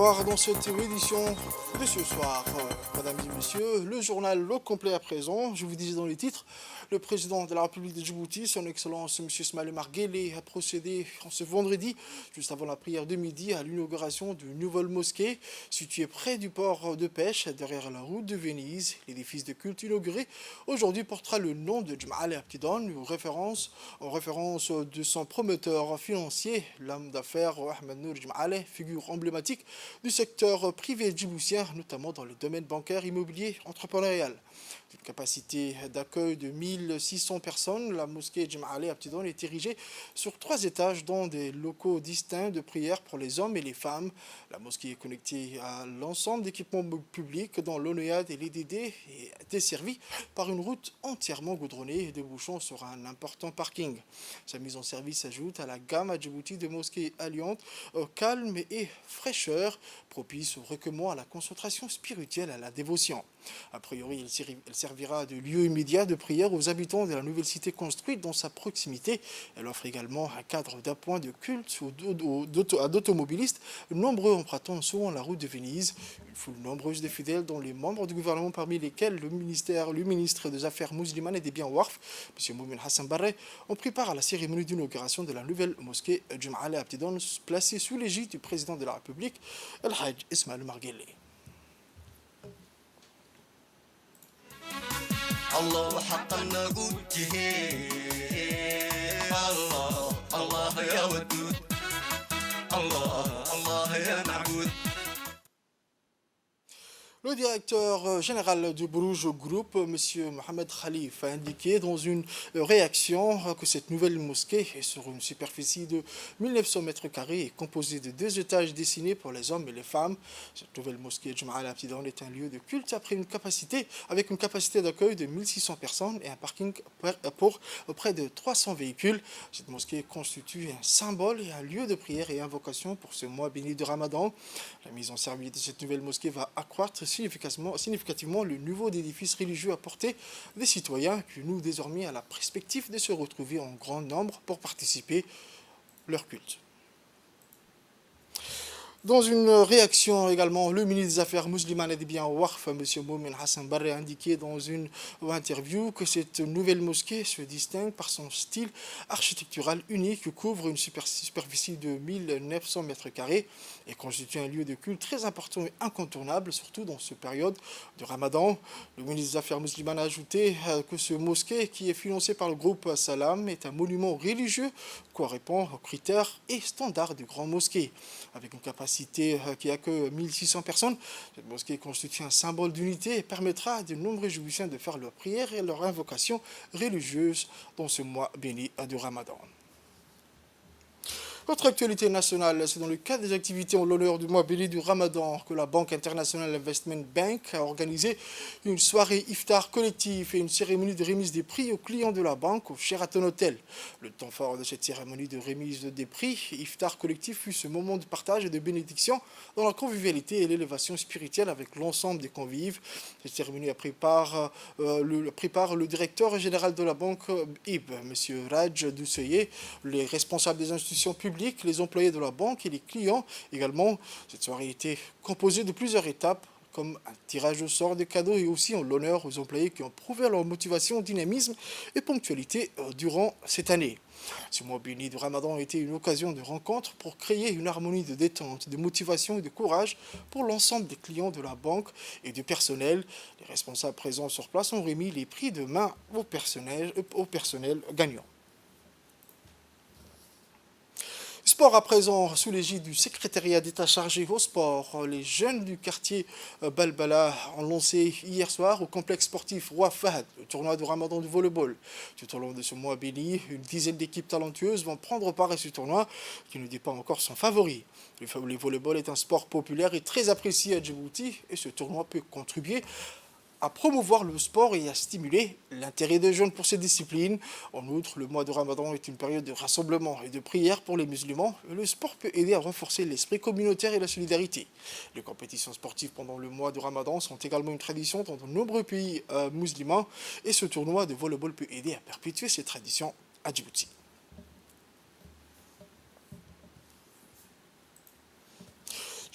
Bonsoir dans cette édition de ce soir. Mesdames et messieurs, le journal au complet à présent. Je vous disais dans les titres, le président de la République de Djibouti, son Excellence M. Ismaël Omar Guelleh, a procédé ce vendredi, juste avant la prière de midi, à l'inauguration d'une nouvelle mosquée située près du port de pêche, derrière la route de Venise. L'édifice de culte inauguré aujourd'hui portera le nom de Jma'al Abtidan, en référence de son promoteur financier, l'homme d'affaires Ahmed Nour Jma'al, figure emblématique du secteur privé djiboutien, notamment dans le domaine bancaire, immobilier, entrepreneurial. D'une capacité d'accueil de 1600 personnes, la mosquée Jma'al Abtidan est érigée sur 3 étages dans des locaux distincts de prière pour les hommes et les femmes. La mosquée est connectée à l'ensemble d'équipements publics dans l'ONEAD et l'EDD et est desservie par une route entièrement goudronnée et débouchant sur un important parking. Sa mise en service s'ajoute à la gamme à Djibouti de mosquées alliantes au calme et fraîcheur, propice au recueillement, à la concentration spirituelle, à la dévotion. A priori, elle servira de lieu immédiat de prière aux habitants de la nouvelle cité construite dans sa proximité. Elle offre également un cadre d'appoint de culte à d'automobilistes, nombreux empruntant souvent la route de Venise. Une foule nombreuse de fidèles, dont les membres du gouvernement, parmi lesquels le ministre des Affaires musulmanes et des biens Warf, M. Moumin Hassan Barre, ont pris part à la cérémonie d'inauguration de la nouvelle mosquée Jma'al Abtidan, placée sous l'égide du président de la République, El-Hajj Ismaël Omar Guelleh. الله حقا نقوله الله الله يا ودود الله يا معبود. Le directeur général du Bruges Group, M. Mohamed Khalif, a indiqué dans une réaction que cette nouvelle mosquée est sur une superficie de 1900 mètres carrés et composée de 2 étages destinés pour les hommes et les femmes. Cette nouvelle mosquée Jma'al Abtidan est un lieu de culte avec une capacité d'accueil de 1600 personnes et un parking pour près de 300 véhicules. Cette mosquée constitue un symbole et un lieu de prière et invocation pour ce mois béni de Ramadan. La mise en service de cette nouvelle mosquée va accroître significativement le niveau d'édifice religieux à portée des citoyens qui nouent désormais à la perspective de se retrouver en grand nombre pour participer à leur culte. Dans une réaction également, le ministre des Affaires musulmanes et des biens Warf, M. Moumin Hassan Barre, a indiqué dans une interview que cette nouvelle mosquée se distingue par son style architectural unique qui couvre une superficie de 1900 mètres carrés et constitue un lieu de culte très important et incontournable, surtout dans cette période de Ramadan. Le ministre des Affaires musulmanes a ajouté que ce mosquée, qui est financé par le groupe Salam, est un monument religieux correspond aux critères et standards de grandes mosquées. Avec une capacité qui accueille 1600 personnes, cette mosquée constitue un symbole d'unité et permettra à de nombreux Djiboutiens de faire leurs prières et leurs invocations religieuses dans ce mois béni du Ramadan. Autre actualité nationale, c'est dans le cadre des activités en l'honneur du mois béni du Ramadan que la Banque International Investment Bank a organisé une soirée iftar collectif et une cérémonie de remise des prix aux clients de la banque au Sheraton Hotel. Le temps fort de cette cérémonie de remise des prix iftar collectif fut ce moment de partage et de bénédiction dans la convivialité et l'élévation spirituelle avec l'ensemble des convives. Cette cérémonie a pris part le directeur général de la banque IB, M. Raj Dousseye, les responsables des institutions publiques, les employés de la banque et les clients également. Cette soirée a été composée de plusieurs étapes, comme un tirage au sort de cadeaux et aussi en l'honneur aux employés qui ont prouvé leur motivation, dynamisme et ponctualité durant cette année. Ce mois béni du Ramadan a été une occasion de rencontre pour créer une harmonie de détente, de motivation et de courage pour l'ensemble des clients de la banque et du personnel. Les responsables présents sur place ont remis les prix de main au personnel gagnant. Sport à présent, sous l'égide du secrétariat d'État chargé au sport, les jeunes du quartier Balbala ont lancé hier soir au complexe sportif Roi Fahd le tournoi de Ramadan du volleyball. Tout au long de ce mois béni, une dizaine d'équipes talentueuses vont prendre part à ce tournoi qui ne dit pas encore son favori. Le volleyball est un sport populaire et très apprécié à Djibouti et ce tournoi peut contribuer à promouvoir le sport et à stimuler l'intérêt des jeunes pour ces disciplines. En outre, le mois de Ramadan est une période de rassemblement et de prière pour les musulmans. Le sport peut aider à renforcer l'esprit communautaire et la solidarité. Les compétitions sportives pendant le mois de Ramadan sont également une tradition dans de nombreux pays musulmans et ce tournoi de volleyball peut aider à perpétuer ces traditions à Djibouti.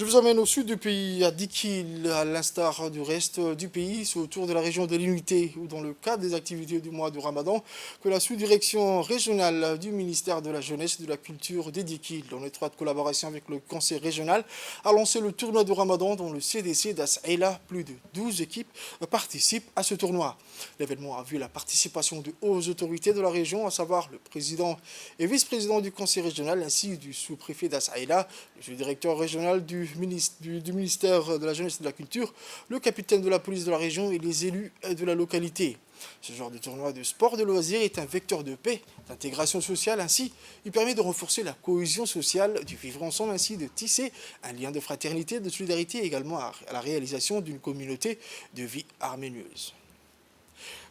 Je vous emmène au sud du pays, à Dikil, à l'instar du reste du pays. C'est autour de la région de l'Unité, où dans le cadre des activités du mois du Ramadan, que la sous-direction régionale du ministère de la Jeunesse et de la Culture de Dikil, en étroite collaboration avec le conseil régional, a lancé le tournoi du Ramadan dans le CDC d'Assaïla. Plus de 12 équipes participent à ce tournoi. L'événement a vu la participation de hautes autorités de la région, à savoir le président et vice-président du conseil régional, ainsi du sous-préfet d'Assaïla, le directeur régional du ministère de la Jeunesse et de la Culture, le capitaine de la police de la région et les élus de la localité. Ce genre de tournoi de sport de loisirs est un vecteur de paix, d'intégration sociale. Ainsi, il permet de renforcer la cohésion sociale, du vivre ensemble, ainsi de tisser un lien de fraternité, de solidarité, et également à la réalisation d'une communauté de vie harmonieuse.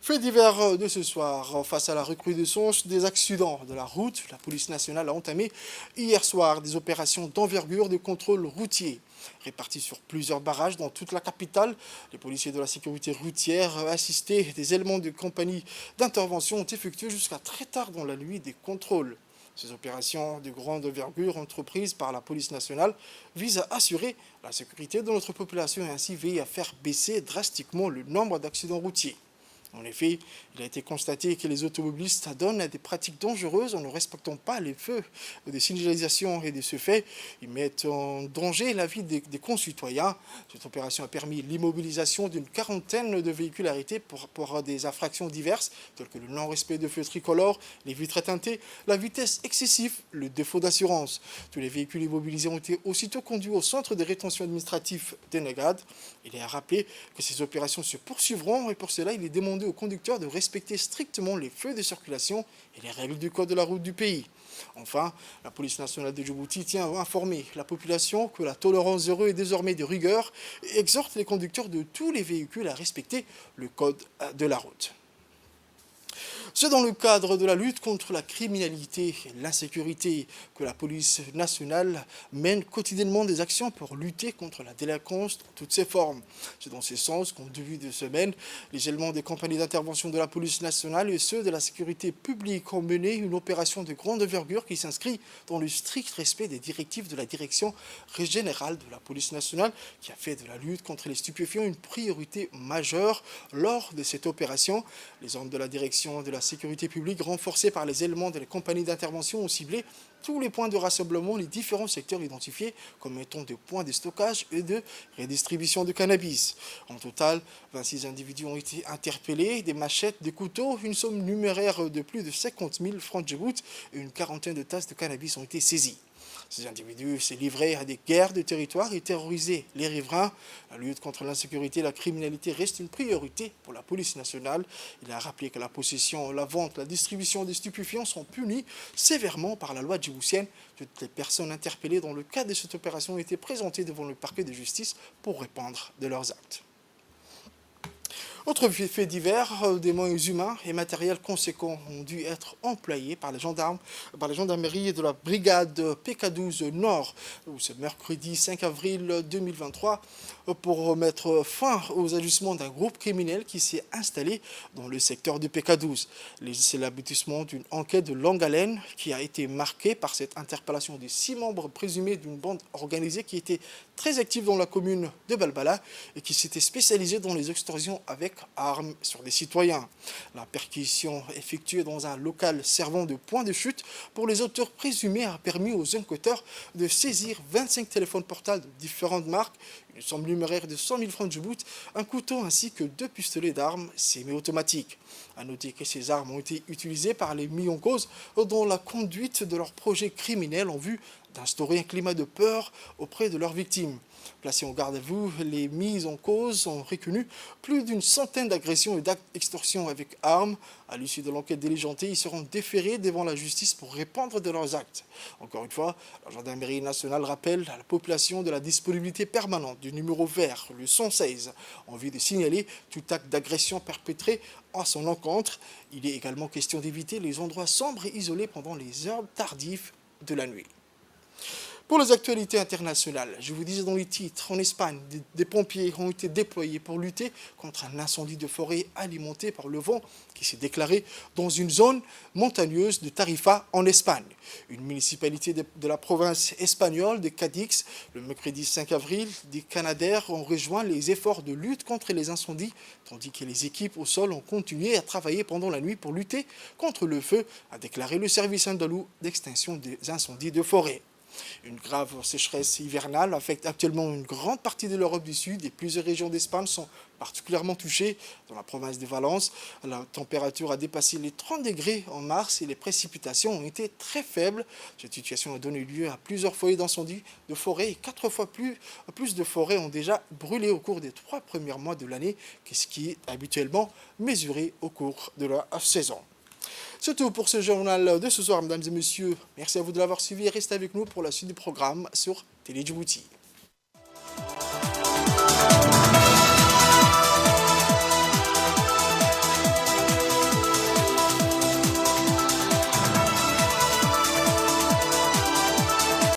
Fait divers de ce soir, face à la recrudescence des accidents de la route, la police nationale a entamé hier soir des opérations d'envergure de contrôle routier. Répartis sur plusieurs barrages dans toute la capitale, les policiers de la sécurité routière assistés des éléments de compagnie d'intervention ont effectué jusqu'à très tard dans la nuit des contrôles. Ces opérations de grande envergure entreprises par la police nationale visent à assurer la sécurité de notre population et ainsi veiller à faire baisser drastiquement le nombre d'accidents routiers. En effet, il a été constaté que les automobilistes adonnent à des pratiques dangereuses en ne respectant pas les feux de signalisation et de ce fait, ils mettent en danger la vie des concitoyens. Cette opération a permis l'immobilisation d'une quarantaine de véhicules arrêtés pour des infractions diverses, telles que le non-respect de feux tricolores, les vitres teintées, la vitesse excessive, le défaut d'assurance. Tous les véhicules immobilisés ont été aussitôt conduits au centre de rétention administratif de Negad. Il est à rappeler que ces opérations se poursuivront et pour cela, il est demandé aux conducteurs de respecter strictement les feux de circulation et les règles du code de la route du pays. Enfin, la police nationale de Djibouti tient à informer la population que la tolérance zéro est désormais de rigueur et exhorte les conducteurs de tous les véhicules à respecter le code de la route. C'est dans le cadre de la lutte contre la criminalité et l'insécurité que la police nationale mène quotidiennement des actions pour lutter contre la délinquance dans toutes ses formes. C'est dans ce sens qu'en début de semaine, les éléments des compagnies d'intervention de la police nationale et ceux de la sécurité publique ont mené une opération de grande envergure qui s'inscrit dans le strict respect des directives de la direction générale de la police nationale qui a fait de la lutte contre les stupéfiants une priorité majeure. Lors de cette opération, les hommes de la direction de la sécurité publique, renforcés par les éléments de la compagnie d'intervention, ont ciblé tous les points de rassemblement, les différents secteurs identifiés comme étant des points de stockage et de redistribution de cannabis. En total, 26 individus ont été interpellés, des machettes, des couteaux, une somme numéraire de plus de 50 000 francs de Djibouti et une quarantaine de tasses de cannabis ont été saisies. Ces individus s'est livré à des guerres de territoire et terrorisé les riverains. La lutte contre l'insécurité et la criminalité reste une priorité pour la police nationale. Il a rappelé que la possession, la vente, la distribution des stupéfiants sont punis sévèrement par la loi djiboutienne. Toutes les personnes interpellées dans le cadre de cette opération ont été présentées devant le parquet de justice pour répondre de leurs actes. Autre fait divers, des moyens humains et matériels conséquents ont dû être employés par les gendarmeries de la brigade PK12 Nord, ce mercredi 5 avril 2023, pour mettre fin aux agissements d'un groupe criminel qui s'est installé dans le secteur du PK12. C'est l'aboutissement d'une enquête de longue haleine qui a été marquée par cette interpellation de 6 membres présumés d'une bande organisée qui était très active dans la commune de Balbala et qui s'était spécialisée dans les extorsions avec armes sur des citoyens. La perquisition effectuée dans un local servant de point de chute pour les auteurs présumés a permis aux enquêteurs de saisir 25 téléphones portables de différentes marques, une somme numéraire de 100 000 francs de Djibouti, un couteau ainsi que 2 pistolets d'armes semi-automatiques. A noter que ces armes ont été utilisées par les mis en cause dans la conduite de leurs projets criminels en vue d'instaurer un climat de peur auprès de leurs victimes. Placés en garde à vue, les mises en cause ont reconnu plus d'une centaine d'agressions et d'actes d'extorsion avec armes. À l'issue de l'enquête diligentée, ils seront déférés devant la justice pour répondre de leurs actes. Encore une fois, la gendarmerie nationale rappelle à la population de la disponibilité permanente du numéro vert, le 116, en vue de signaler tout acte d'agression perpétré à son encontre. Il est également question d'éviter les endroits sombres et isolés pendant les heures tardives de la nuit. Pour les actualités internationales, je vous disais dans les titres, en Espagne, des pompiers ont été déployés pour lutter contre un incendie de forêt alimenté par le vent qui s'est déclaré dans une zone montagneuse de Tarifa en Espagne. Une municipalité de la province espagnole de Cadix, le mercredi 5 avril, des Canadaires ont rejoint les efforts de lutte contre les incendies, tandis que les équipes au sol ont continué à travailler pendant la nuit pour lutter contre le feu, a déclaré le service andalou d'extinction des incendies de forêt. Une grave sécheresse hivernale affecte actuellement une grande partie de l'Europe du Sud et plusieurs régions d'Espagne sont particulièrement touchées. Dans la province de Valence, la température a dépassé les 30 degrés en mars et les précipitations ont été très faibles. Cette situation a donné lieu à plusieurs foyers d'incendie de forêt et 4 fois plus de forêts ont déjà brûlé au cours des 3 premiers mois de l'année que ce qui est habituellement mesuré au cours de la saison. C'est tout pour ce journal de ce soir, mesdames et messieurs. Merci à vous de l'avoir suivi et restez avec nous pour la suite du programme sur Télé Djibouti.